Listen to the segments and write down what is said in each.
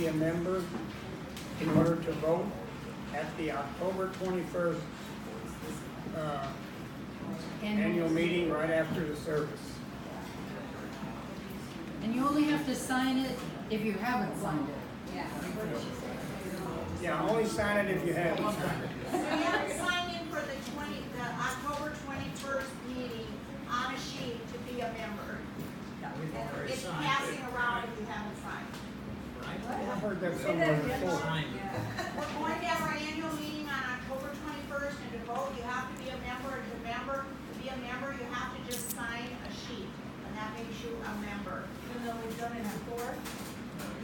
be a member in order to vote at the October 21st annual meeting right after the service. And you only have to sign it if you haven't signed it. Yeah, only sign it if you haven't signed it. So you have to sign in for the October 21st meeting on a sheet to be a member. It's passing around if you haven't signed. I've heard that somewhere before. We're going to have our annual meeting on October 21st, and to vote, you have to be a member, and to be a member, you have to just sign a sheet, and that makes you a member. Even though we've done it before?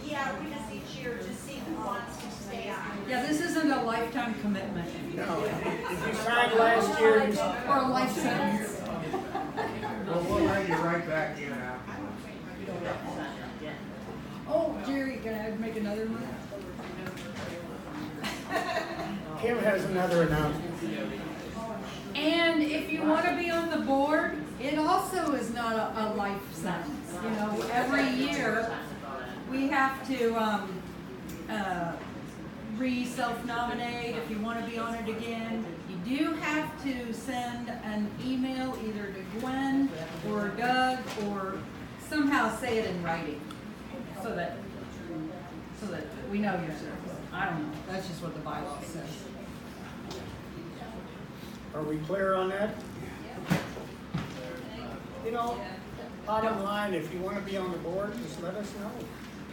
Yeah, we just each year to see who wants to stay on. Yeah, this isn't a lifetime commitment. No, if you signed last year, Or a life sentence. Well, we'll let you right back in after. Oh, Jerry, can I make another one? Kim has another announcement. And if you want to be on the board, it also is not a life sentence. You know, every year we have to self-nominate if you want to be on it again. You do have to send an email either to Gwen or Doug or somehow say it in writing so that we know you're serious. I don't know. That's just what the bylaw says. Are we clear on that? You know, bottom line, if you want to be on the board, just let us know.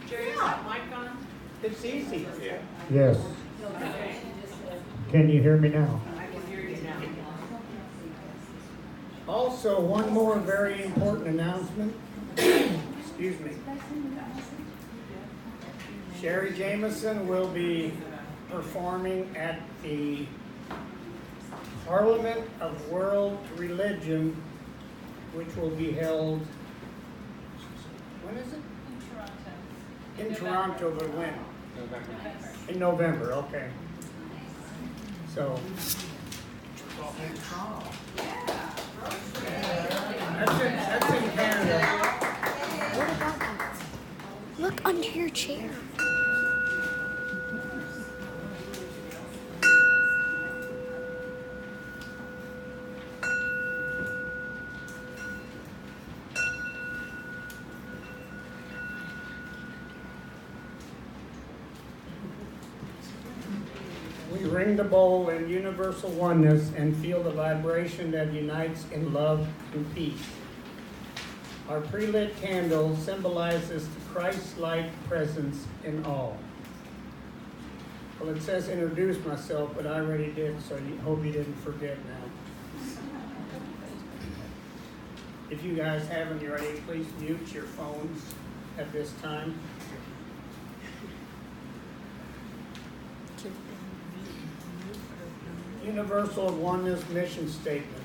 Jerry, is that mic on? It's easy. Yes. Can you hear me now? I can hear you now. Also, one more very important announcement. Excuse me. Cheri Jamison will be performing at the Parliament of World Religion, which will be held, when is it? In Toronto, but when? In November, okay. So. That's in Canada. What about that? Look under your chair. We ring the bowl in universal oneness and feel the vibration that unites in love and peace. Our pre-lit candle symbolizes the Christ-like presence in all. Well, it says introduce myself, but I already did, so I hope you didn't forget now. If you guys haven't already, please mute your phones at this time. Universal Oneness Mission Statement.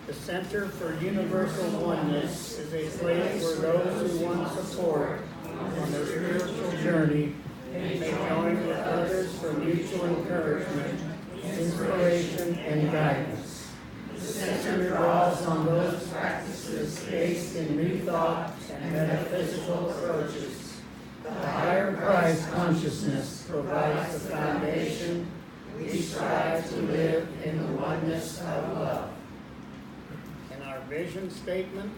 The Center for Universal Oneness is a place where those who want support on their spiritual journey may join with others for mutual encouragement, inspiration, and guidance. The center draws on those practices based in new thought and metaphysical approaches. The higher Christ consciousness provides the foundation. We strive to live in the oneness of love. And our vision statement,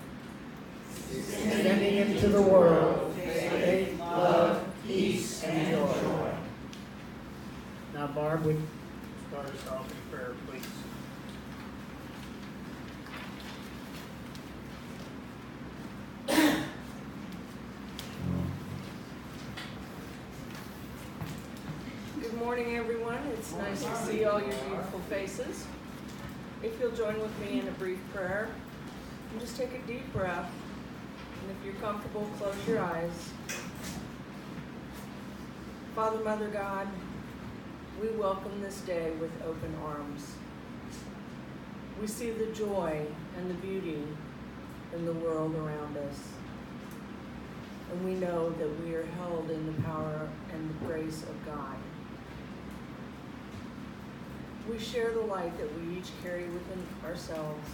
extending into the world, faith, love, peace, and joy. Now, Barb, would start us off in prayer, please. Good morning, everyone. It's nice to see all your beautiful faces. If you'll join with me in a brief prayer, and just take a deep breath. And if you're comfortable, close your eyes. Father, Mother God, we welcome this day with open arms. We see the joy and the beauty in the world around us. And we know that we are held in the power and the grace of God. We share the light that we each carry within ourselves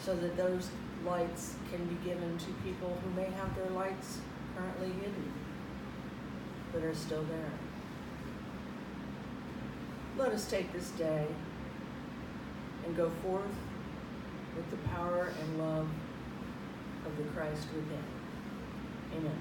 so that those lights can be given to people who may have their lights currently hidden. that are still there. Let us take this day and go forth with the power and love of the Christ within. Amen.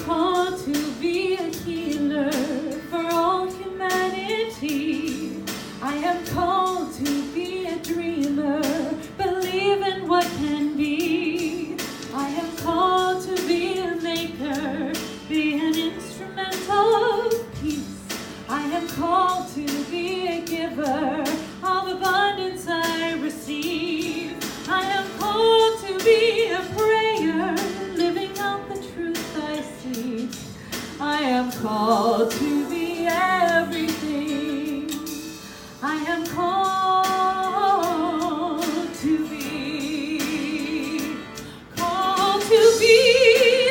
Called to be a healer for all humanity. I am called to be a dreamer, believe in what can be. I am called to be a maker, be an instrument of peace. I am called to be a giver, of abundance I receive. I am called to be a prayer, living out the truth I see. I am called to be everything. I am called to be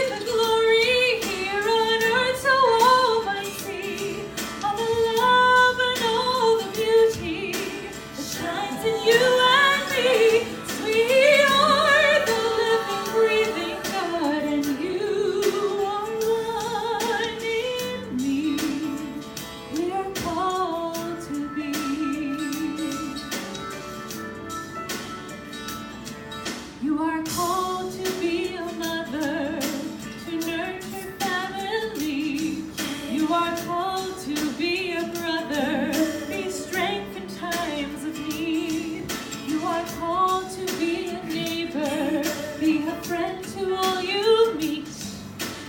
the glory here on earth, so all might see all the love and all the beauty that shines in you and me. We are the living, breathing God, and you are one in me. We are called to be. You are called to be a mother, to nurture family. You are called to be a brother, be strength in times of need. You are called to be a neighbor, be a friend to all you meet.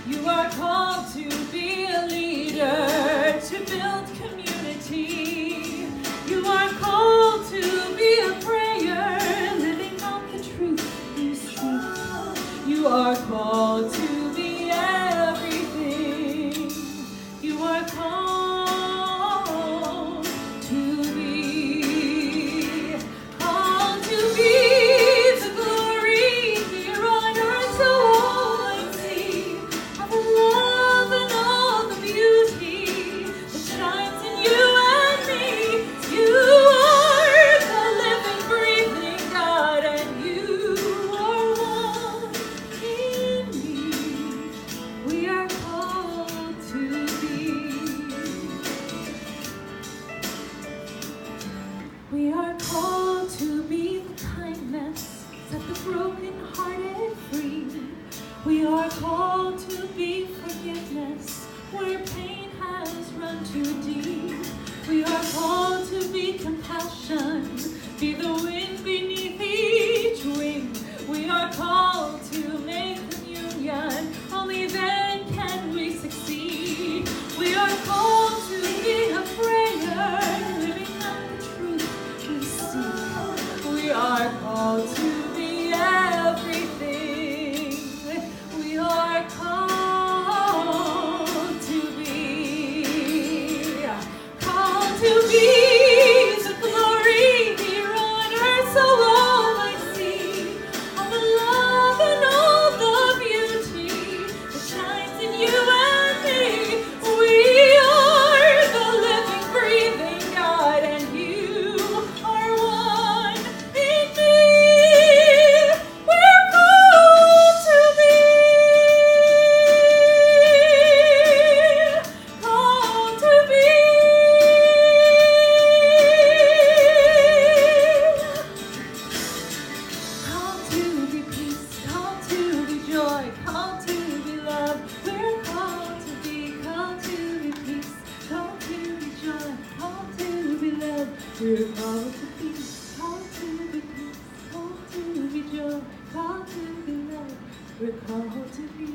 You are called to be a leader, to build community. You are called to be a prayer, living out the truth you seek. You are called to be everything. You are called to be the glory here on earth, so all might see of the love and all the beauty that shines in you and me. You are the living, breathing God, and you are one in me. We are called to be. We are called to be the kindness, set the broken-hearted free. We are called to be forgiveness, where pain has run too deep. We are called to be compassion, be the wind beneath each wing. We are called to make communion, only then can we succeed. We are called to be a prayer, living out the truth we seek. We are called to be everything. We are called to be the glory here on earth, so all might see all the love and all the beauty that shines in you and me. We are the living, breathing God, and you are one in me. We're called to be. Called to be. Called to be peace, called to be joy, called to be love. We're called to be peace, called to be joy, called to be love. We're called to peace, called to be peace, called to be joy, called to be love. We're called to be.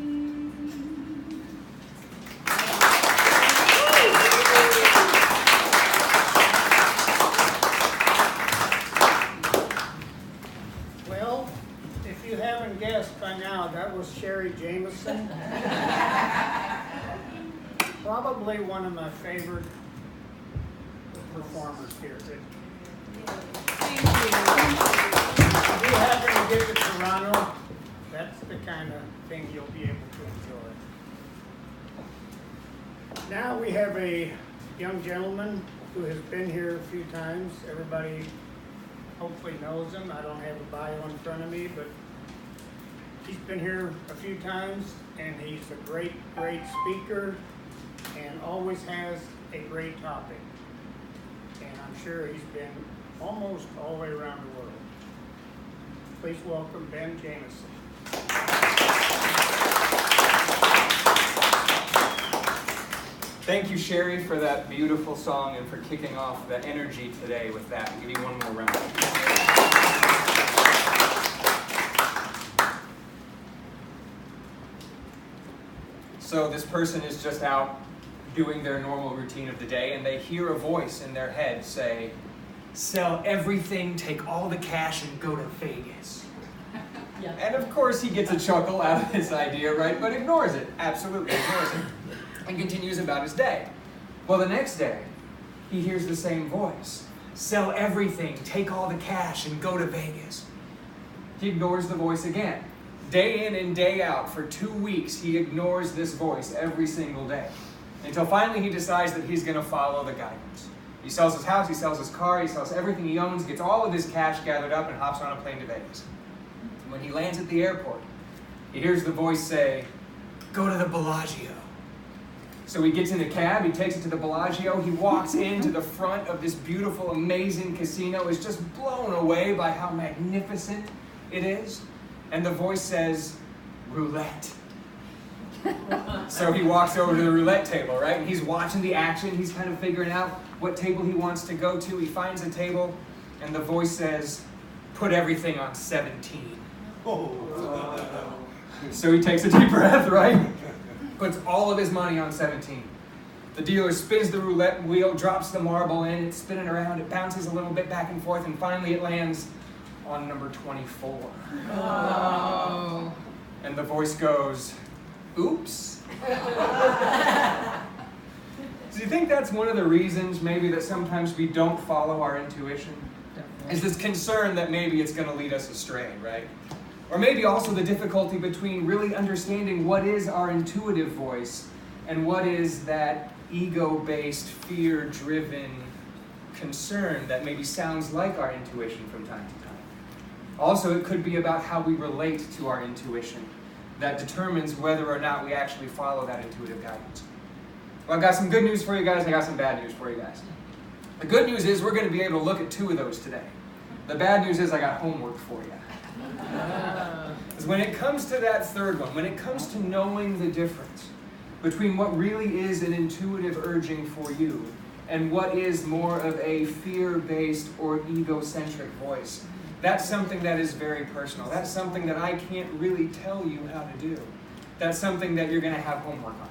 Well, if you haven't guessed by now, that was Cheri Jamison. Probably one of my favorite performers here. Thank you. If you happen to get to Toronto, that's the kind of thing you'll be able to enjoy. Now we have a young gentleman who has been here a few times. Everybody hopefully knows him. I don't have a bio in front of me, but he's been here a few times, and he's a great speaker and always has a great topic. And I'm sure he's been almost all the way around the world. Please welcome Ben Jamison. Thank you, Cheri, for that beautiful song and for kicking off the energy today with that. Give you one more round. So this person is just out doing their normal routine of the day, and they hear a voice in their head say, "Sell everything, take all the cash, and go to Vegas." Yeah. And of course he gets a chuckle out of this idea, right? But ignores it, absolutely ignores it, and continues about his day. Well, the next day, he hears the same voice. "Sell everything, take all the cash, and go to Vegas." He ignores the voice again. Day in and day out, for 2 weeks, he ignores this voice every single day. Until finally he decides that he's gonna follow the guidance. He sells his house, he sells his car, he sells everything he owns, gets all of his cash gathered up, and hops on a plane to Vegas. When he lands at the airport, he hears the voice say, "Go to the Bellagio." So he gets in a cab, he takes it to the Bellagio, he walks into the front of this beautiful, amazing casino, is just blown away by how magnificent it is. And the voice says, "Roulette." So he walks over to the roulette table, right? And he's watching the action, he's kind of figuring out what table he wants to go to. He finds a table, and the voice says, "Put everything on 17. So he takes a deep breath, right? Puts all of his money on 17. The dealer spins the roulette wheel, drops the marble in, it's spinning around, it bounces a little bit back and forth, and finally it lands on number 24. Oh. And the voice goes, "Oops." Do you think that's one of the reasons maybe that sometimes we don't follow our intuition? Is this concern that maybe it's going to lead us astray, right? Or maybe also the difficulty between really understanding what is our intuitive voice and what is that ego-based, fear-driven concern that maybe sounds like our intuition from time to time. Also, it could be about how we relate to our intuition that determines whether or not we actually follow that intuitive guidance. Well, I've got some good news for you guys, I got some bad news for you guys. The good news is we're going to be able to look at 2 of those today. The bad news is I got homework for you. Because when it comes to that third one, when it comes to knowing the difference between what really is an intuitive urging for you and what is more of a fear-based or egocentric voice, that's something that is very personal. That's something that I can't really tell you how to do. That's something that you're going to have homework on.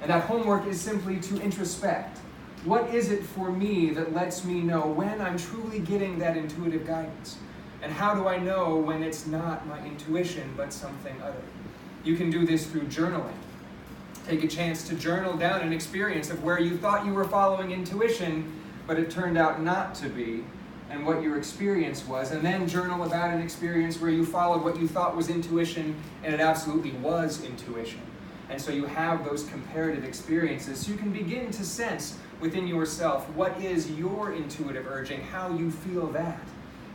And that homework is simply to introspect. What is it for me that lets me know when I'm truly getting that intuitive guidance? And how do I know when it's not my intuition, but something other? You can do this through journaling. Take a chance to journal down an experience of where you thought you were following intuition, but it turned out not to be, and what your experience was. And then journal about an experience where you followed what you thought was intuition, and it absolutely was intuition. And so you have those comparative experiences, so you can begin to sense within yourself what is your intuitive urging, how you feel that,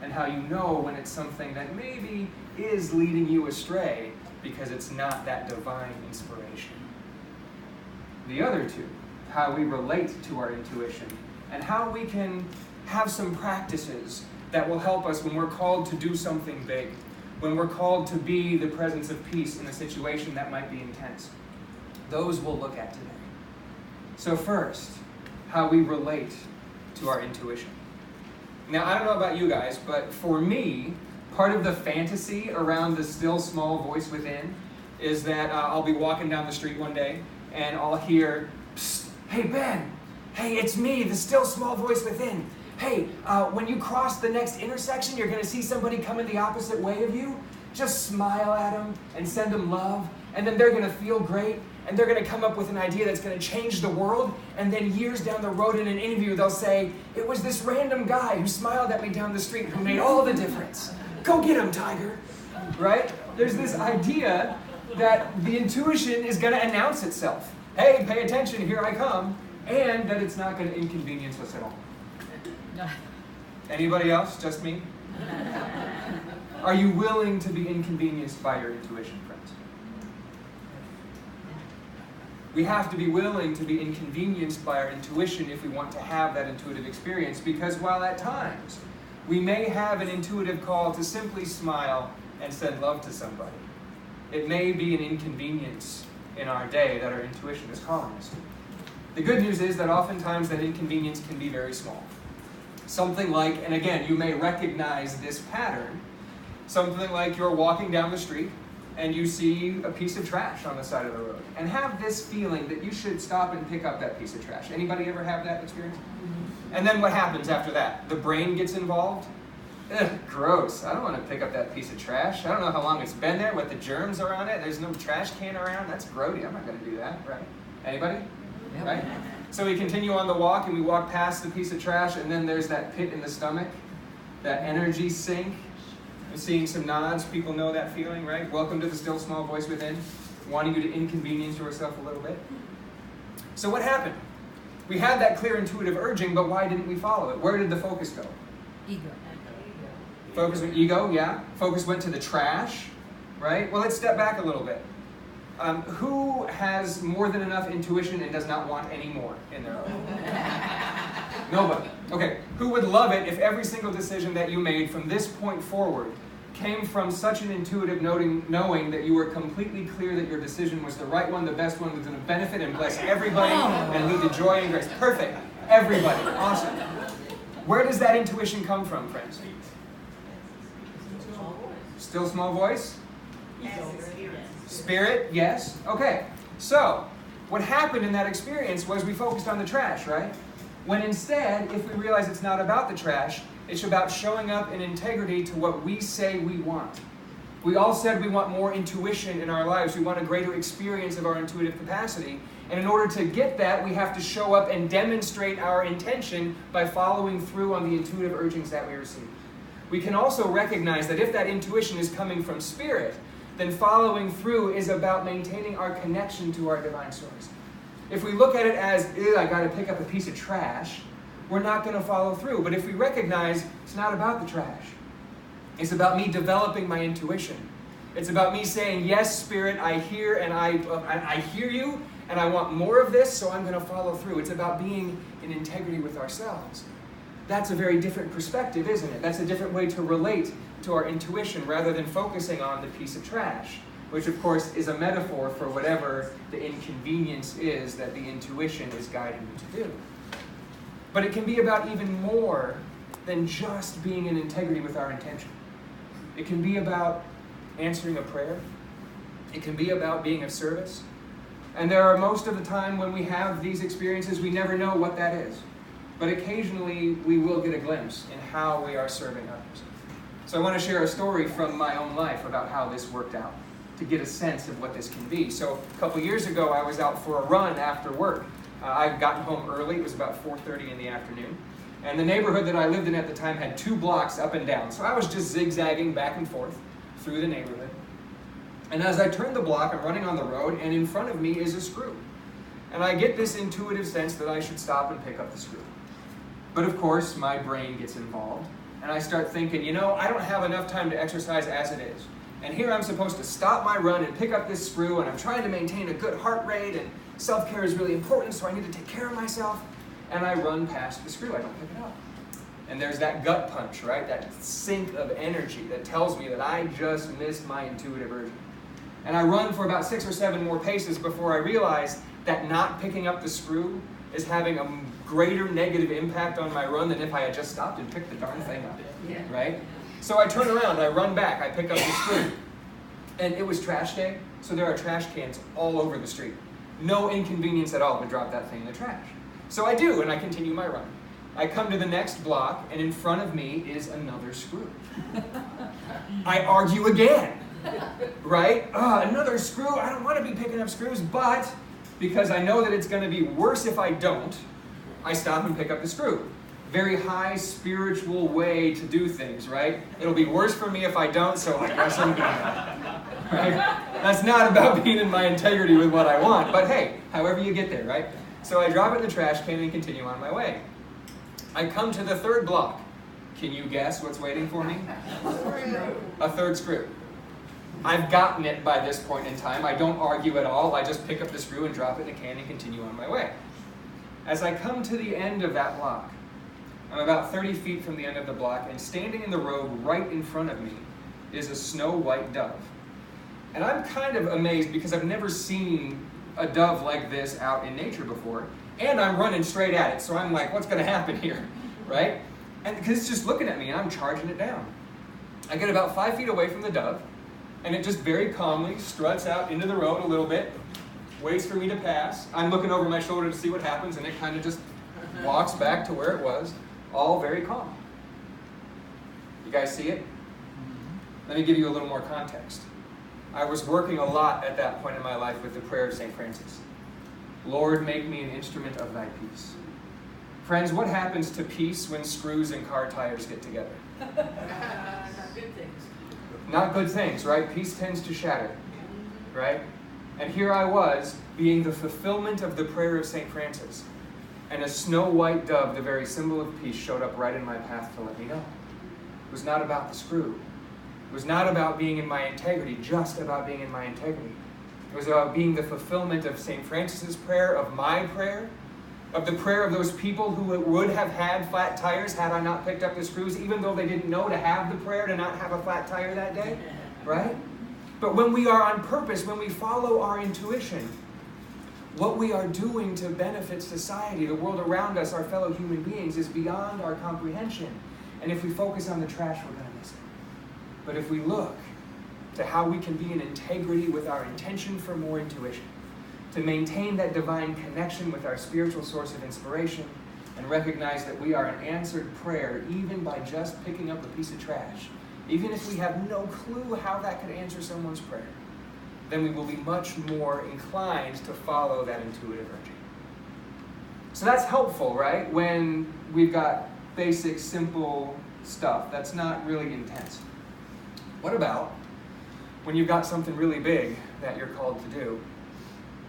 and how you know when it's something that maybe is leading you astray because it's not that divine inspiration. The other 2, how we relate to our intuition and how we can have some practices that will help us when we're called to do something big, when we're called to be the presence of peace in a situation that might be intense. Those we'll look at today. So first, how we relate to our intuition. Now, I don't know about you guys, but for me, part of the fantasy around the still small voice within is that I'll be walking down the street one day and I'll hear, "Psst, hey Ben, hey, it's me, the still small voice within. Hey, when you cross the next intersection, you're going to see somebody coming the opposite way of you. just smile at them and send them love, and then they're going to feel great, and they're going to come up with an idea that's going to change the world, and then years down the road in an interview they'll say, it was this random guy who smiled at me down the street who made all the difference. Go get him, Tiger. Right? There's this idea that the intuition is going to announce itself. Hey, pay attention, here I come. And that it's not going to inconvenience us at all. Anybody else? Just me? Are you willing to be inconvenienced by your intuition, friends? We have to be willing to be inconvenienced by our intuition if we want to have that intuitive experience, because while at times we may have an intuitive call to simply smile and send love to somebody, it may be an inconvenience in our day that our intuition is calling us to. The good news is that oftentimes that inconvenience can be very small. Something like, and again, you may recognize this pattern, something like you're walking down the street and you see a piece of trash on the side of the road and have this feeling that you should stop and pick up that piece of trash. Anybody ever have that experience? And then what happens after that? The brain gets involved. Ugh, gross. I don't want to pick up that piece of trash. I don't know how long it's been there, what the germs are on it. There's no trash can around. That's grody. I'm not going to do that, right? Anybody? Yep. Right? So we continue on the walk and we walk past the piece of trash, and then there's that pit in the stomach, that energy sink. I'm seeing some nods. People know that feeling, right? Welcome to the still small voice within, wanting you to inconvenience yourself a little bit. So what happened? We had that clear intuitive urging, but why didn't we follow it? Where did the focus go? Ego. Focus went ego, yeah. Focus went to the trash, right? Well, let's step back a little bit. Who has more than enough intuition and does not want any more in their life? Nobody. Okay, who would love it if every single decision that you made from this point forward came from such an intuitive knowing that you were completely clear that your decision was the right one, the best one, was going to benefit and bless everybody and lead to joy and grace? Perfect. Everybody. Awesome. Where does that intuition come from, friends? Still small voice? Spirit, yes. Okay, so what happened in that experience was we focused on the trash, right? When instead, if we realize it's not about the trash, it's about showing up in integrity to what we say we want. We all said we want more intuition in our lives. We want a greater experience of our intuitive capacity. And in order to get that, we have to show up and demonstrate our intention by following through on the intuitive urgings that we receive. We can also recognize that if that intuition is coming from Spirit, then following through is about maintaining our connection to our divine source. If we look at it as, I got to pick up a piece of trash, we're not going to follow through. But if we recognize it's not about the trash, it's about me developing my intuition. It's about me saying, yes, Spirit, I hear and I hear you, and I want more of this, so I'm going to follow through. It's about being in integrity with ourselves. That's a very different perspective, isn't it? That's a different way to relate to our intuition rather than focusing on the piece of trash, which of course is a metaphor for whatever the inconvenience is that the intuition is guiding you to do. But it can be about even more than just being in integrity with our intention. It can be about answering a prayer. It can be about being of service. And there are most of the time when we have these experiences, we never know what that is. But occasionally we will get a glimpse in how we are serving others. So I want to share a story from my own life about how this worked out, to get a sense of what this can be. So a couple years ago, I was out for a run after work. I'd gotten home early. It was about 4:30 in the afternoon. And the neighborhood that I lived in at the time had 2 blocks up and down. So I was just zigzagging back and forth through the neighborhood. And as I turned the block, I'm running on the road, and in front of me is a screw. And I get this intuitive sense that I should stop and pick up the screw. But of course, my brain gets involved. And I start thinking, I don't have enough time to exercise as it is. And here I'm supposed to stop my run and pick up this screw, and I'm trying to maintain a good heart rate, and self-care is really important, so I need to take care of myself. And I run past the screw. I don't pick it up. And there's that gut punch, right? That sink of energy that tells me that I just missed my intuitive urging. And I run for about 6 or 7 more paces before I realize that not picking up the screw is having a greater negative impact on my run than if I had just stopped and picked the darn thing up, right? So I turn around, I run back, I pick up the screw. And it was trash day, so there are trash cans all over the street. No inconvenience at all to drop that thing in the trash. So I do, and I continue my run. I come to the next block, and in front of me is another screw. I argue again. right? Another screw, I don't want to be picking up screws, but because I know that it's going to be worse if I don't, I stop and pick up the screw. Very high spiritual way to do things, right? It'll be worse for me if I don't, so I guess I'm gonna. Right? That's not about being in my integrity with what I want, but hey, however you get there, right? So I drop it in the trash can and continue on my way. I come to the third block. Can you guess what's waiting for me? A third screw. I've gotten it by this point in time. I don't argue at all. I just pick up the screw and drop it in the can and continue on my way. As I come to the end of that block, I'm about 30 feet from the end of the block, and standing in the road right in front of me is a snow white dove. And I'm kind of amazed because I've never seen a dove like this out in nature before, and I'm running straight at it, so I'm like, what's going to happen here, right? And because it's just looking at me, and I'm charging it down. I get about 5 feet away from the dove, and it just very calmly struts out into the road a little bit, waits for me to pass. I'm looking over my shoulder to see what happens, and it kind of just walks back to where it was, all very calm. You guys see it? Let me give you a little more context. I was working a lot at that point in my life with the prayer of St. Francis. Lord, make me an instrument of thy peace. Friends, what happens to peace when screws and car tires get together? Not good things. Not good things, right? Peace tends to shatter, right? And here I was, being the fulfillment of the prayer of St. Francis. And a snow white dove, the very symbol of peace, showed up right in my path to let me know. It was not about the screw. It was not about being in my integrity, just about being in my integrity. It was about being the fulfillment of St. Francis's prayer, of my prayer, of the prayer of those people who would have had flat tires had I not picked up the screws, even though they didn't know to have the prayer to not have a flat tire that day, right? But when we are on purpose, when we follow our intuition, what we are doing to benefit society, the world around us, our fellow human beings, is beyond our comprehension. And if we focus on the trash, we're going to miss it. But if we look to how we can be in integrity with our intention for more intuition, to maintain that divine connection with our spiritual source of inspiration, and recognize that we are an answered prayer even by just picking up a piece of trash, even if we have no clue how that could answer someone's prayer, then we will be much more inclined to follow that intuitive urging. So that's helpful, right? When we've got basic, simple stuff that's not really intense. What about when you've got something really big that you're called to do?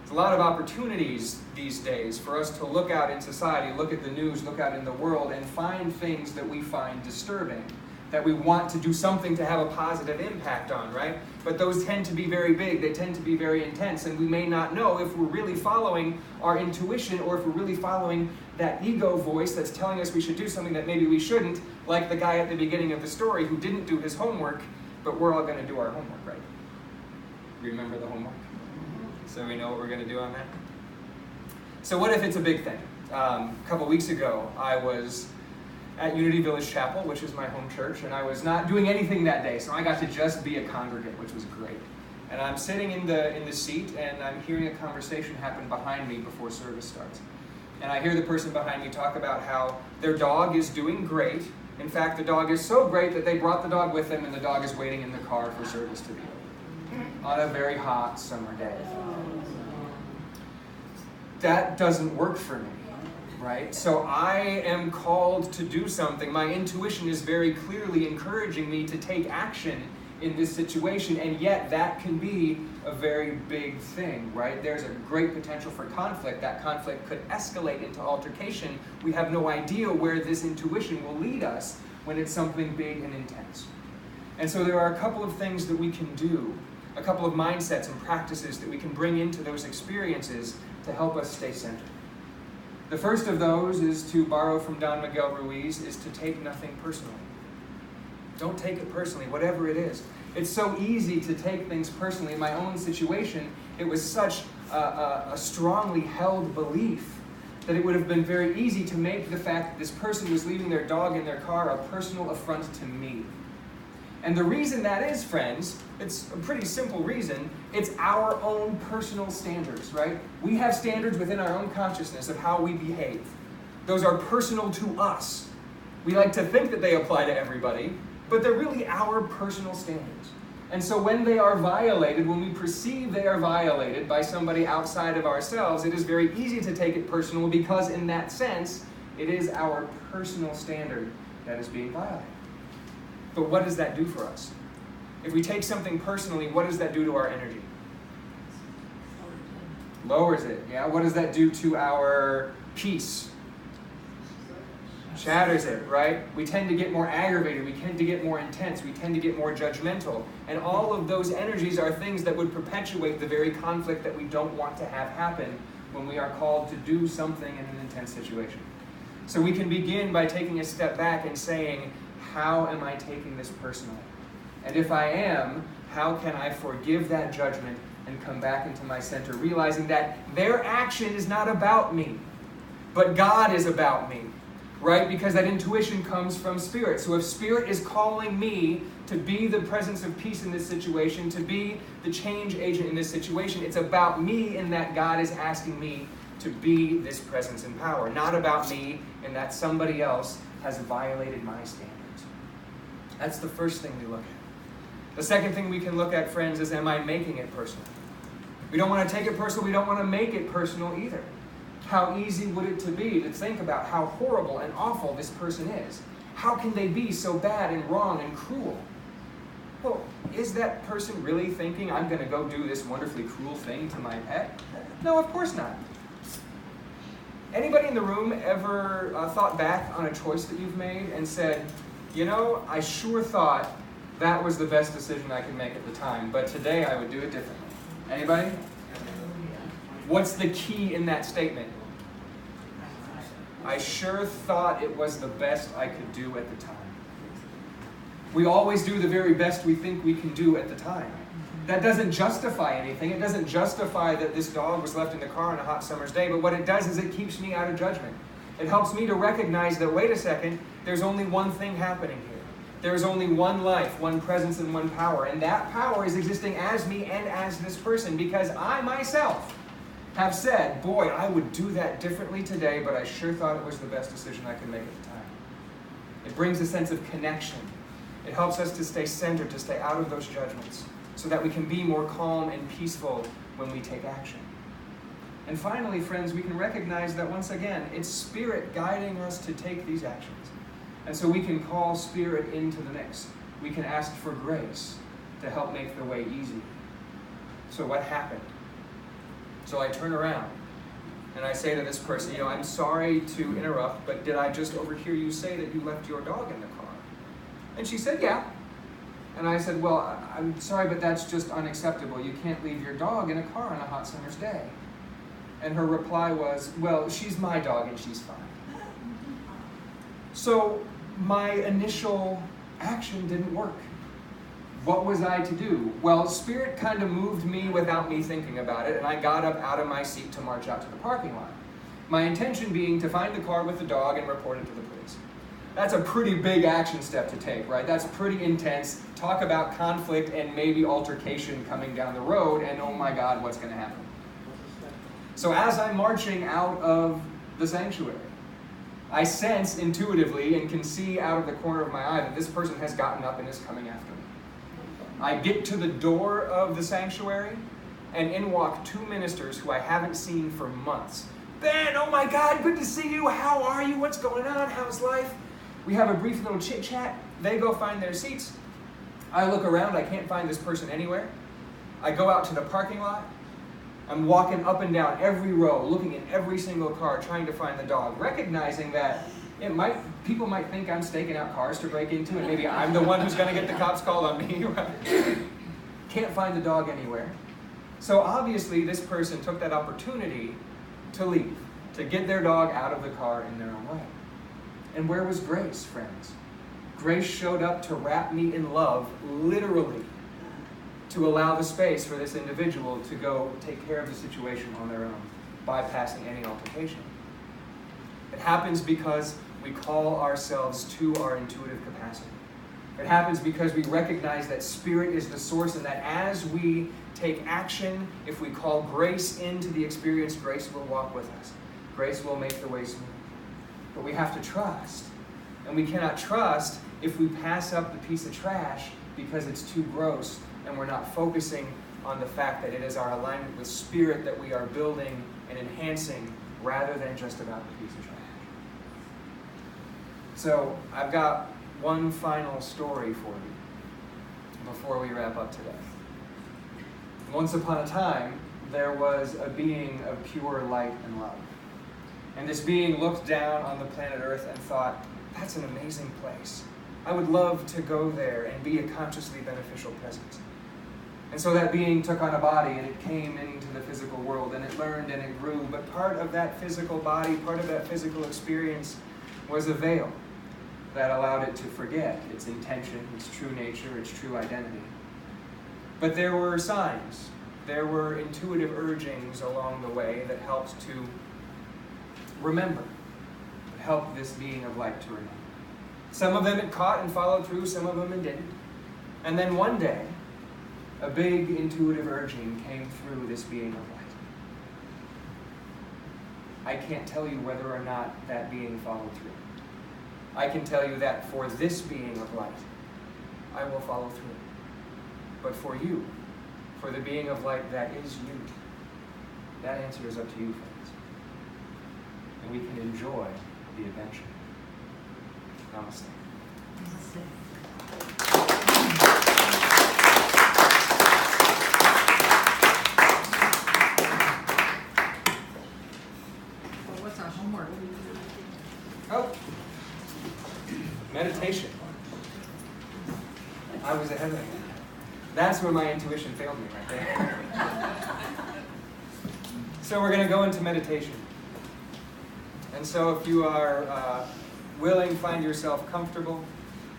There's a lot of opportunities these days for us to look out in society, look at the news, look out in the world, and find things that we find disturbing, that we want to do something to have a positive impact on, right? But those tend to be very big, they tend to be very intense, and we may not know if we're really following our intuition or if we're really following that ego voice that's telling us we should do something that maybe we shouldn't, like the guy at the beginning of the story who didn't do his homework, but we're all going to do our homework, right? Remember the homework? So we know what we're going to do on that? So what if it's a big thing? A couple weeks ago, I was at Unity Village Chapel, which is my home church, and I was not doing anything that day, so I got to just be a congregant, which was great. And I'm sitting in the seat, and I'm hearing a conversation happen behind me before service starts. And I hear the person behind me talk about how their dog is doing great. In fact, the dog is so great that they brought the dog with them, and the dog is waiting in the car for service to be over on a very hot summer day. That doesn't work for me. Right? So I am called to do something. My intuition is very clearly encouraging me to take action in this situation, and yet that can be a very big thing, right? There's a great potential for conflict. That conflict could escalate into altercation. We have no idea where this intuition will lead us when it's something big and intense. And so there are a couple of things that we can do, a couple of mindsets and practices that we can bring into those experiences to help us stay centered. The first of those is, to borrow from Don Miguel Ruiz, is to take nothing personally. Don't take it personally, whatever it is. It's so easy to take things personally. In my own situation, it was such a strongly held belief that it would have been very easy to make the fact that this person was leaving their dog in their car a personal affront to me. And the reason that is, friends, it's a pretty simple reason. It's our own personal standards, right? We have standards within our own consciousness of how we behave. Those are personal to us. We like to think that they apply to everybody, but they're really our personal standards. And so when they are violated, when we perceive they are violated by somebody outside of ourselves, it is very easy to take it personal because in that sense, it is our personal standard that is being violated. But what does that do for us? If we take something personally, what does that do to our energy? Lowers it, yeah? What does that do to our peace? Shatters it, right? We tend to get more aggravated, we tend to get more intense, we tend to get more judgmental. And all of those energies are things that would perpetuate the very conflict that we don't want to have happen when we are called to do something in an intense situation. So we can begin by taking a step back and saying, how am I taking this personally? And if I am, how can I forgive that judgment and come back into my center, realizing that their action is not about me, but God is about me. Right? Because that intuition comes from Spirit. So if Spirit is calling me to be the presence of peace in this situation, to be the change agent in this situation, it's about me in that God is asking me to be this presence and power. Not about me in that somebody else has violated my standards. That's the first thing we look at. The second thing we can look at, friends, is am I making it personal? We don't want to take it personal. We don't want to make it personal either. How easy would it to be to think about how horrible and awful this person is? How can they be so bad and wrong and cruel? Well, is that person really thinking, I'm going to go do this wonderfully cruel thing to my pet? No, of course not. Anybody in the room ever thought back on a choice that you've made and said, you know, I sure thought that was the best decision I could make at the time, but today I would do it differently? Anybody? What's the key in that statement? I sure thought it was the best I could do at the time. We always do the very best we think we can do at the time. That doesn't justify anything. It doesn't justify that this dog was left in the car on a hot summer's day, but what it does is it keeps me out of judgment. It helps me to recognize that, wait a second, there's only one thing happening here. There's only one life, one presence, and one power, and that power is existing as me and as this person because I myself have said, boy, I would do that differently today, but I sure thought it was the best decision I could make at the time. It brings a sense of connection. It helps us to stay centered, to stay out of those judgments, so that we can be more calm and peaceful when we take action. And finally, friends, we can recognize that once again, it's Spirit guiding us to take these actions. And so we can call Spirit into the mix. We can ask for grace to help make the way easy. So what happened? So I turn around and I say to this person, you know, I'm sorry to interrupt, but did I just overhear you say that you left your dog in the car? And she said, yeah. And I said, well, I'm sorry, but that's just unacceptable. You can't leave your dog in a car on a hot summer's day. And her reply was, well, she's my dog and she's fine. So my initial action didn't work. What was I to do? Well, Spirit kind of moved me without me thinking about it, and I got up out of my seat to march out to the parking lot. My intention being to find the car with the dog and report it to the police. That's a pretty big action step to take, right? That's pretty intense. Talk about conflict and maybe altercation coming down the road, and oh my God, what's going to happen? So as I'm marching out of the sanctuary, I sense intuitively and can see out of the corner of my eye that this person has gotten up and is coming after me. I get to the door of the sanctuary, and in walk two ministers who I haven't seen for months. Ben, oh my God, good to see you. How are you? What's going on? How's life? We have a brief little chit chat. They go find their seats. I look around. I can't find this person anywhere. I go out to the parking lot. I'm walking up and down every row, looking in every single car, trying to find the dog, recognizing that people might think I'm staking out cars to break into, and maybe I'm the one who's going to get the cops called on me. Can't find the dog anywhere. So obviously this person took that opportunity to leave, to get their dog out of the car in their own way. And where was grace, friends? Grace showed up to wrap me in love, literally, to allow the space for this individual to go take care of the situation on their own, bypassing any altercation. It happens because we call ourselves to our intuitive capacity. It happens because we recognize that Spirit is the source, and that as we take action, if we call grace into the experience, grace will walk with us. Grace will make the way smooth. But we have to trust. And we cannot trust if we pass up the piece of trash because it's too gross and we're not focusing on the fact that it is our alignment with Spirit that we are building and enhancing rather than just about the piece of trash. So I've got one final story for you before we wrap up today. Once upon a time, there was a being of pure light and love. And this being looked down on the planet Earth and thought, that's an amazing place. I would love to go there and be a consciously beneficial presence. And so that being took on a body and it came into the physical world and it learned and it grew. But part of that physical body, part of that physical experience was a veil that allowed it to forget its intention, its true nature, its true identity. But there were signs, there were intuitive urgings along the way that helped to remember, that helped this being of light to remember. Some of them it caught and followed through, some of them it didn't. And then one day, a big intuitive urging came through this being of light. I can't tell you whether or not that being followed through. I can tell you that for this being of light, I will follow through. But for you, for the being of light that is you, that answer is up to you, friends. And we can enjoy the adventure. Namaste. Well, what's our homework? Oh, meditation. I was ahead of it. That's where my intuition failed me right there. So we're going to go into meditation. And so if you are willing, find yourself comfortable.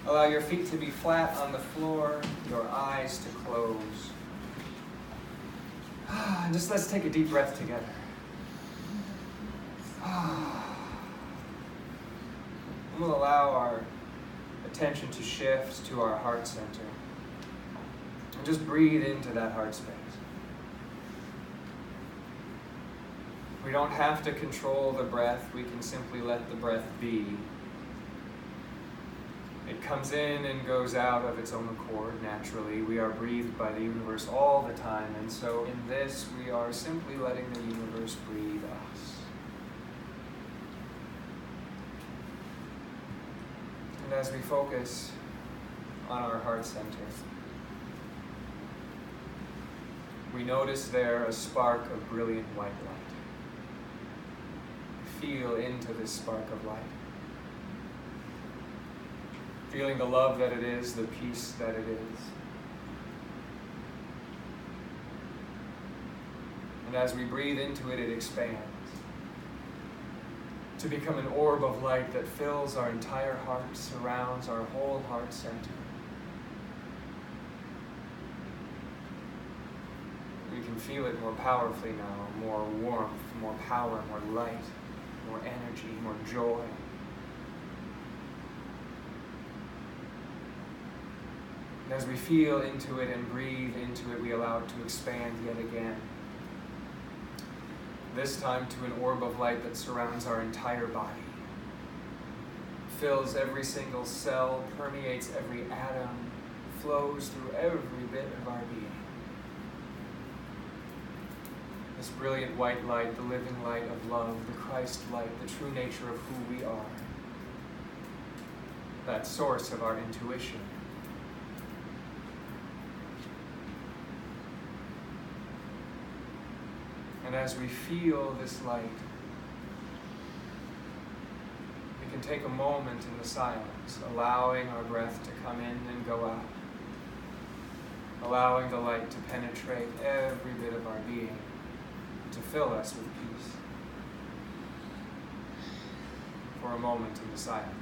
Allow your feet to be flat on the floor, your eyes to close. And just let's take a deep breath together. And we'll allow our attention to shift to our heart center. And just breathe into that heart space. We don't have to control the breath. We can simply let the breath be. It comes in and goes out of its own accord naturally. We are breathed by the universe all the time. And so in this, we are simply letting the universe breathe us. And as we focus on our heart center, we notice there a spark of brilliant white light. Feel into this spark of light. Feeling the love that it is, the peace that it is. And as we breathe into it, it expands to become an orb of light that fills our entire heart, surrounds our whole heart center. We can feel it more powerfully now, more warmth, more power, more light, more energy, more joy. And as we feel into it and breathe into it, we allow it to expand yet again. This time to an orb of light that surrounds our entire body. Fills every single cell, permeates every atom, flows through every bit of our being. This brilliant white light, the living light of love, the Christ light, the true nature of who we are. That source of our intuition. And as we feel this light, we can take a moment in the silence, allowing our breath to come in and go out. Allowing the light to penetrate every bit of our being, to fill us with peace. For a moment in the silence.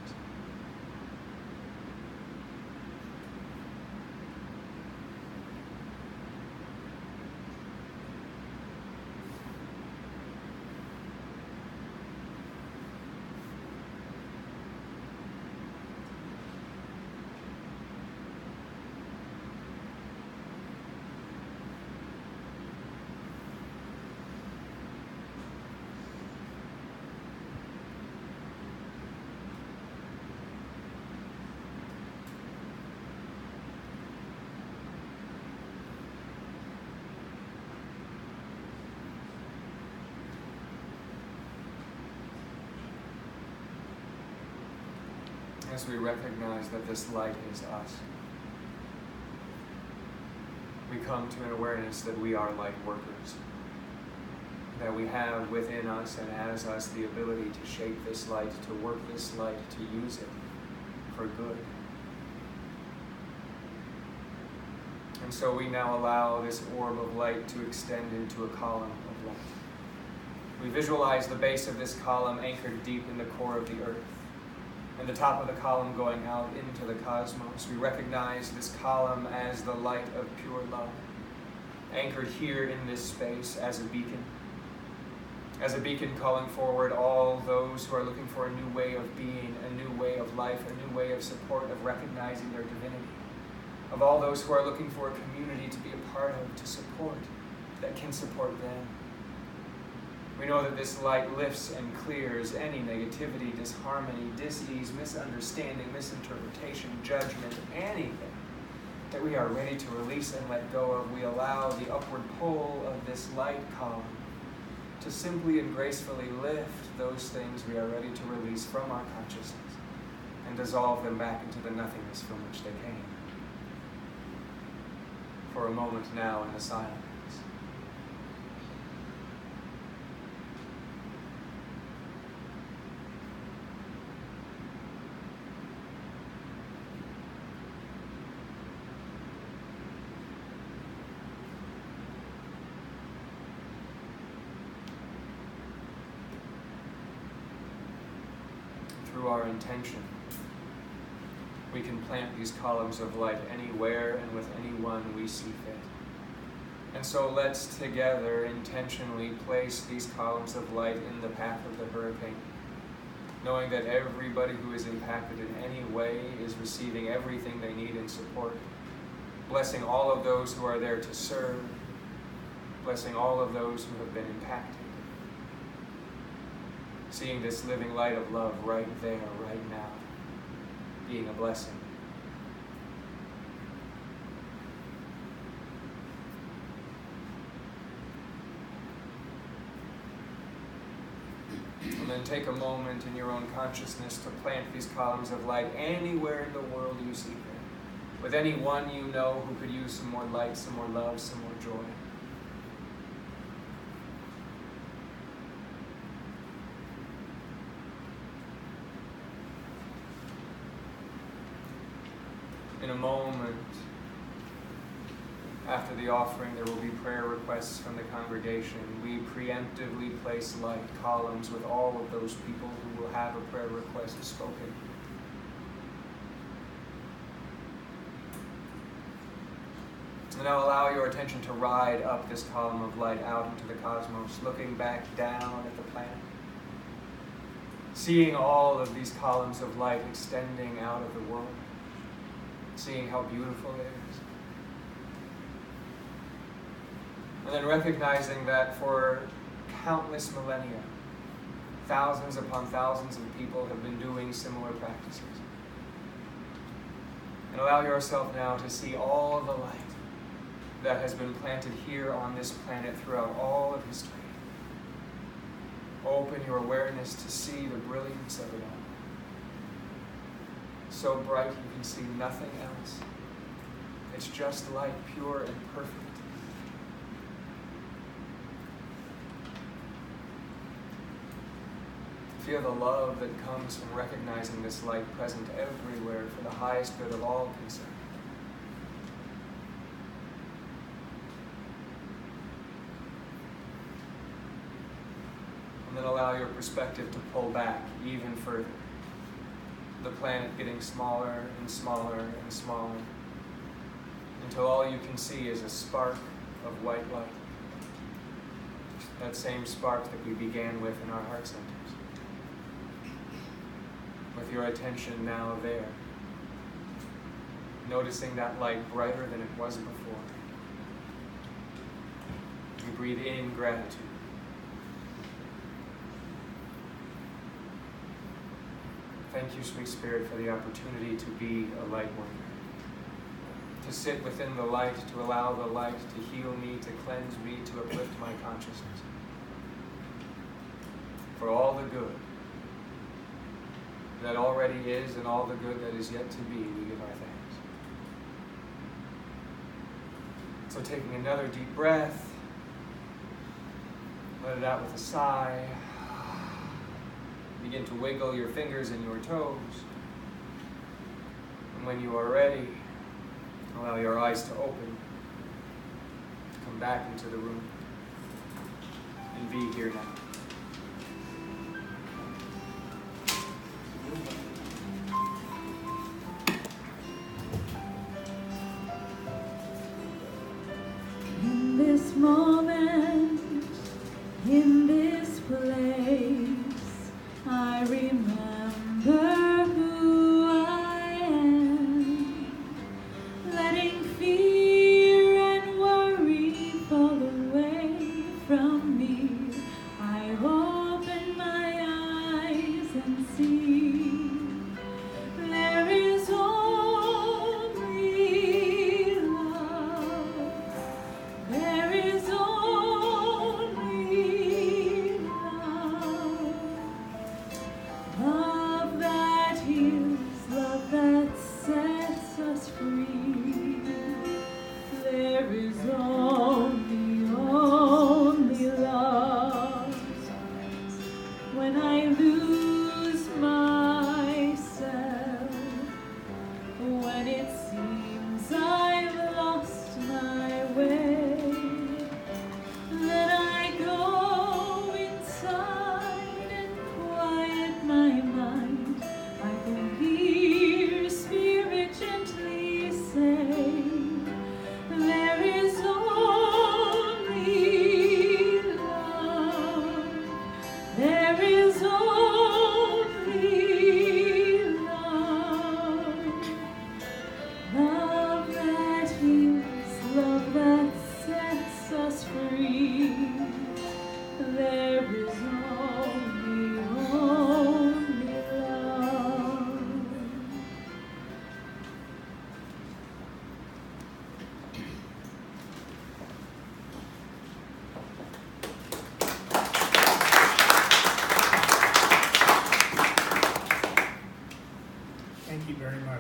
as we recognize that this light is us. We come to an awareness that we are light workers, that we have within us and as us the ability to shape this light, to work this light, to use it for good. And so we now allow this orb of light to extend into a column of light. We visualize the base of this column anchored deep in the core of the earth, and the top of the column going out into the cosmos. We recognize this column as the light of pure love, anchored here in this space as a beacon calling forward all those who are looking for a new way of being, a new way of life, a new way of support, of recognizing their divinity, of all those who are looking for a community to be a part of, to support, that can support them. We know that this light lifts and clears any negativity, disharmony, dis-ease, misunderstanding, misinterpretation, judgment, anything that we are ready to release and let go of. We allow the upward pull of this light column to simply and gracefully lift those things we are ready to release from our consciousness and dissolve them back into the nothingness from which they came. For a moment now in the silence. Through our intention, we can plant these columns of light anywhere and with anyone we see fit. And so let's together intentionally place these columns of light in the path of the hurricane, knowing that everybody who is impacted in any way is receiving everything they need in support, blessing all of those who are there to serve, blessing all of those who have been impacted. Seeing this living light of love right there, right now, being a blessing. And then take a moment in your own consciousness to plant these columns of light anywhere in the world you see fit, with anyone you know who could use some more light, some more love, some more joy. In a moment, after the offering, there will be prayer requests from the congregation. We preemptively place light columns with all of those people who will have a prayer request spoken. And now allow your attention to ride up this column of light out into the cosmos, looking back down at the planet. Seeing all of these columns of light extending out of the world. Seeing how beautiful it is. And then recognizing that for countless millennia, thousands upon thousands of people have been doing similar practices. And allow yourself now to see all the light that has been planted here on this planet throughout all of history. Open your awareness to see the brilliance of it all. So bright you can see nothing else. It's just light, pure and perfect. Feel the love that comes from recognizing this light present everywhere for the highest good of all concerned. And then allow your perspective to pull back even further. The planet getting smaller and smaller and smaller until all you can see is a spark of white light. That same spark that we began with in our heart centers. With your attention now there, noticing that light brighter than it was before. You breathe in gratitude. Thank you, sweet Spirit, for the opportunity to be a light worker. To sit within the light, to allow the light to heal me, to cleanse me, to uplift my consciousness. For all the good that already is and all the good that is yet to be, we give our thanks. So taking another deep breath, let it out with a sigh. Begin to wiggle your fingers and your toes. And when you are ready, allow your eyes to open, to come back into the room, and be here now. In this moment, in this place, I remember who I am, letting fear and worry fall away from me. I open my eyes and see there is only love. There is only love. Love that heals, love that sets us free. There is only love. When I lose myself, when it seems I've lost my way, then I go inside and quiet my mind. I can hear Spirit gently say, there is only love. There is only love. Love that heals, love that sets us free. There is only love. Thank you very much.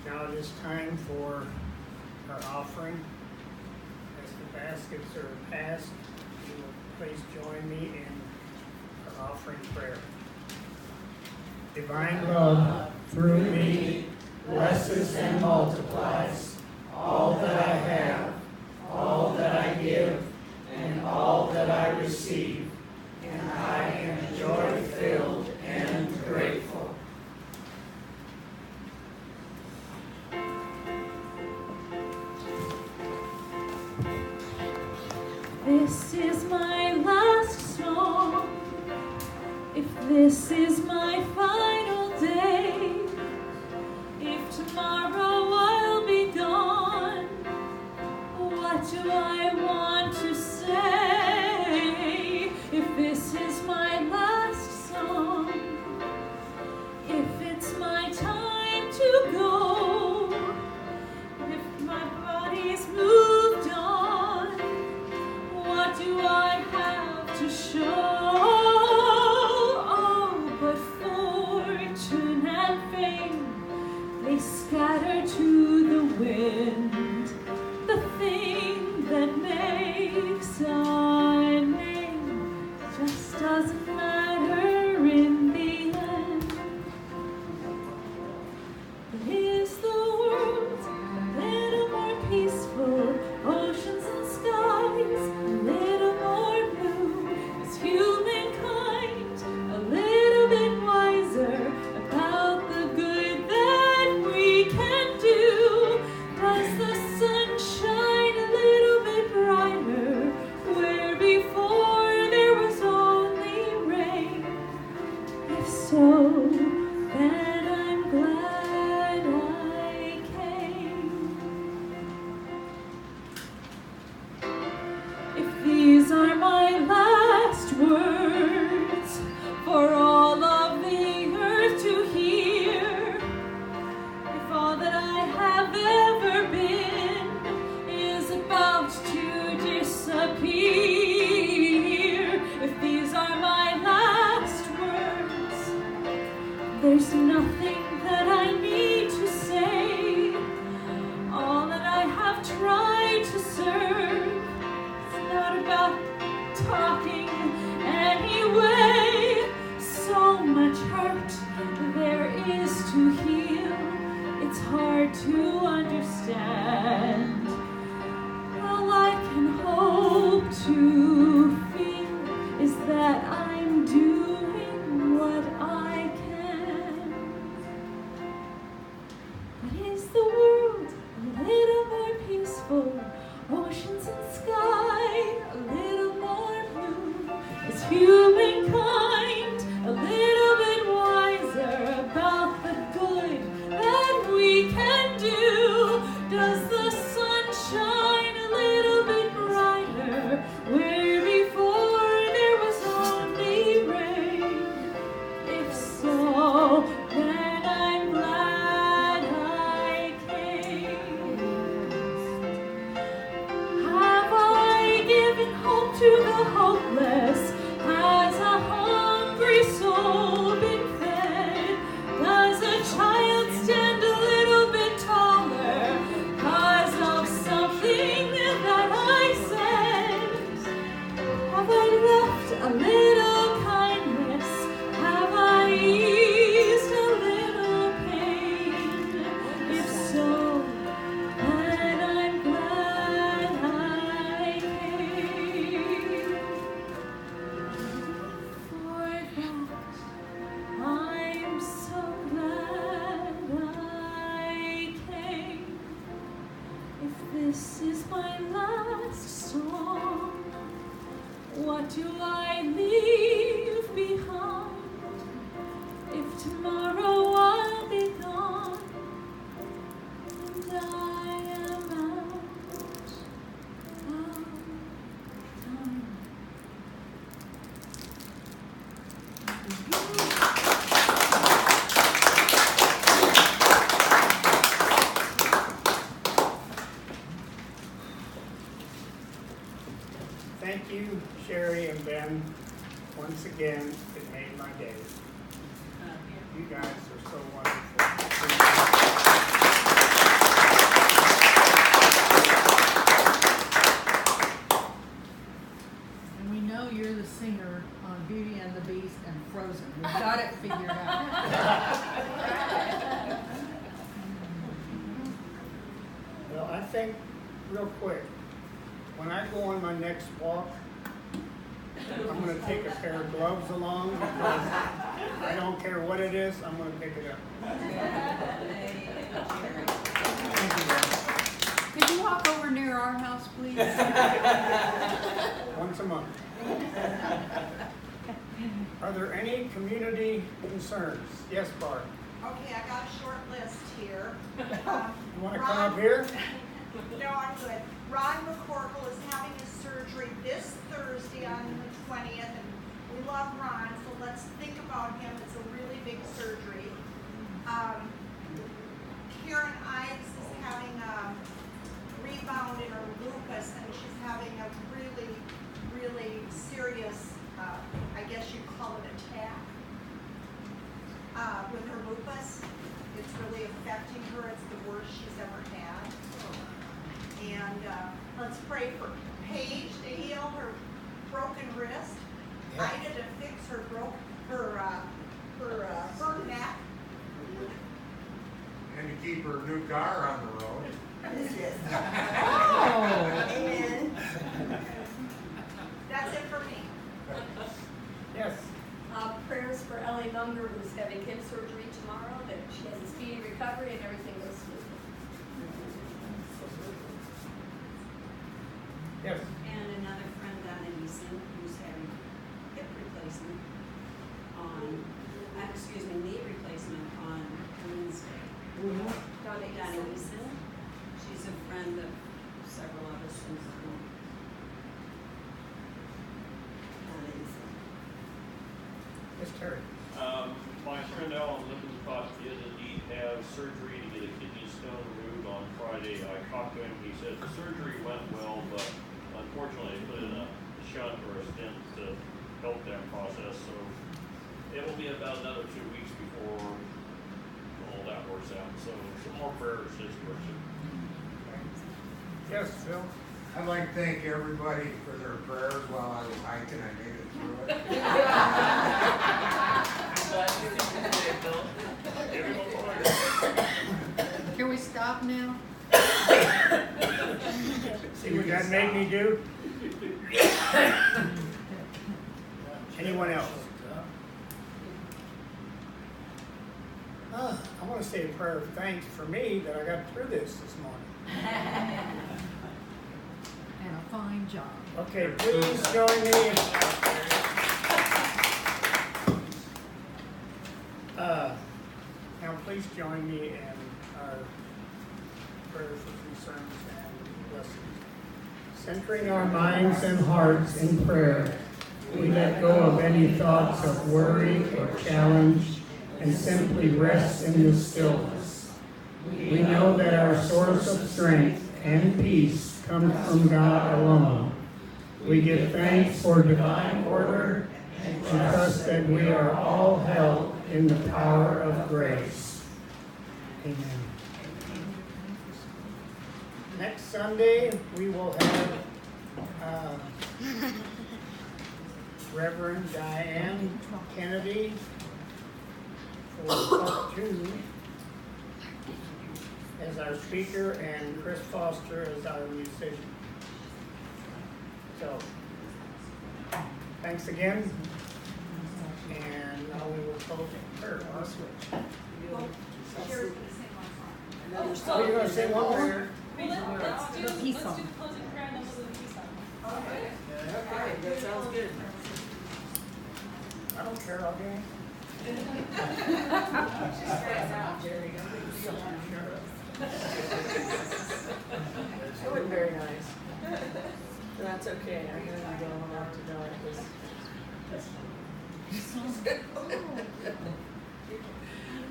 Now it is time for our offering. As the baskets are passed, you will please join me in our offering prayer. Divine love, through me, blesses and multiplies all that I have, all that I give, and all that I receive, and I am joy-filled and grateful. This is my last song. If this is my final day, if tomorrow I'll be gone, what do I want to say? If this is my last song, if it's my time to go, if my body's moved on, what do I have to show? Oh, but for stand. All I can hope to feel is that I'm doing what I can. But is the world a little more peaceful? Oceans and sky a little more blue? Is humankind a little bit wiser about the good that we can do? Does the sun shine a little bit brighter where before there was only rain? If so, then I'm glad I came. Have I given hope to the hopeless? Has a hungry soul been fed? Does a child stand a little bit taller 'cause of something that I said? Have I left a little kindness? Have I eased a little pain? If so, then I'm glad I came. For that, I'm so glad I came. If this is my last song, what do I leave behind? If tomorrow I'll be gone and I am out of time. Thank you, Cheri and Ben. Once again, it made my day. You guys are so wonderful. And we know you're the singer on Beauty and the Beast and Frozen. We've got it figured out. Well, I think, real quick, when I go on my next walk, I'm gonna take a pair of gloves along because I don't care what it is, I'm gonna pick it up. Could you walk over near our house, please? Once a month. Are there any community concerns? Yes, Barb. Okay, I got a short list here. You wanna come up here? No, I'm good. Ron McCorkle is having his surgery this Thursday on the 20th, and we love Ron, so let's think about him. It's a really big surgery. Karen Ives is having a rebound in her lupus, and she's having a really, really serious, I guess you'd call it attack, with her lupus. It's really affecting her. It's the worst she's ever had. And let's pray for Paige to heal her broken wrist, Ida to fix her burnt neck. And to keep her new car on the road. Amen. That's it for me. Yes. Prayers for Ellie Munger, who's having hip surgery tomorrow, that she has a speedy recovery and everything goes smoothly. Yes. And another friend down in Jamison who's having hip replacement knee replacement on Wednesday. Donnie Jamison. She's a friend of several of us from school. Yes, Terry. My friend Alan Lippincott did indeed have surgery to get a kidney stone removed on Friday. I talked to him. He said the surgery went well, but unfortunately they put in a shunt or a stent to help that process. So it will be about another 2 weeks before all that works out. So some more prayers this person. Yes, Phil. I'd like to thank everybody for their prayers while I was hiking. I made it through it. Can we stop now? See what that made me do? Anyone else? I want to say a prayer of thanks for me that I got through this morning. And a fine job. Okay, please join me. Now please join me in our prayers for concerns and blessings. Centering our minds and hearts in prayer, we let go of any thoughts of worry or challenge and simply rest in the stillness. We know that our source of strength and peace comes from God alone. We give thanks for divine order and trust that we are all held in the power of grace. Amen. Next Sunday, we will have Reverend Diane Kennedy for part 2 as our speaker and Chris Foster as our musician. So, thanks again. And now we will close in prayer. I'll switch. Cheri's gonna sing one song. Oh, you're going to say one more? Let's do The peace the song. closing prayer and then we'll do the peace song. Okay, that sounds good. I don't care, I'll do it. That wasn't very nice. But that's okay. I know you don't want to know it was.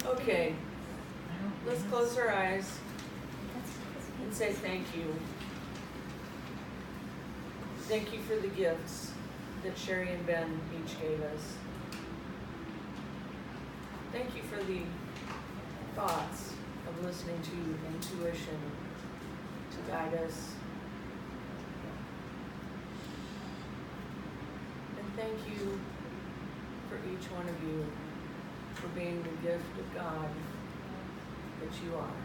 Okay, let's close our eyes and say thank you. Thank you for the gifts that Cheri and Ben each gave us. Thank you for the thoughts of listening to intuition to guide us. And thank you for each one of you for being the gift of God that you are.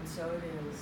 And so it is.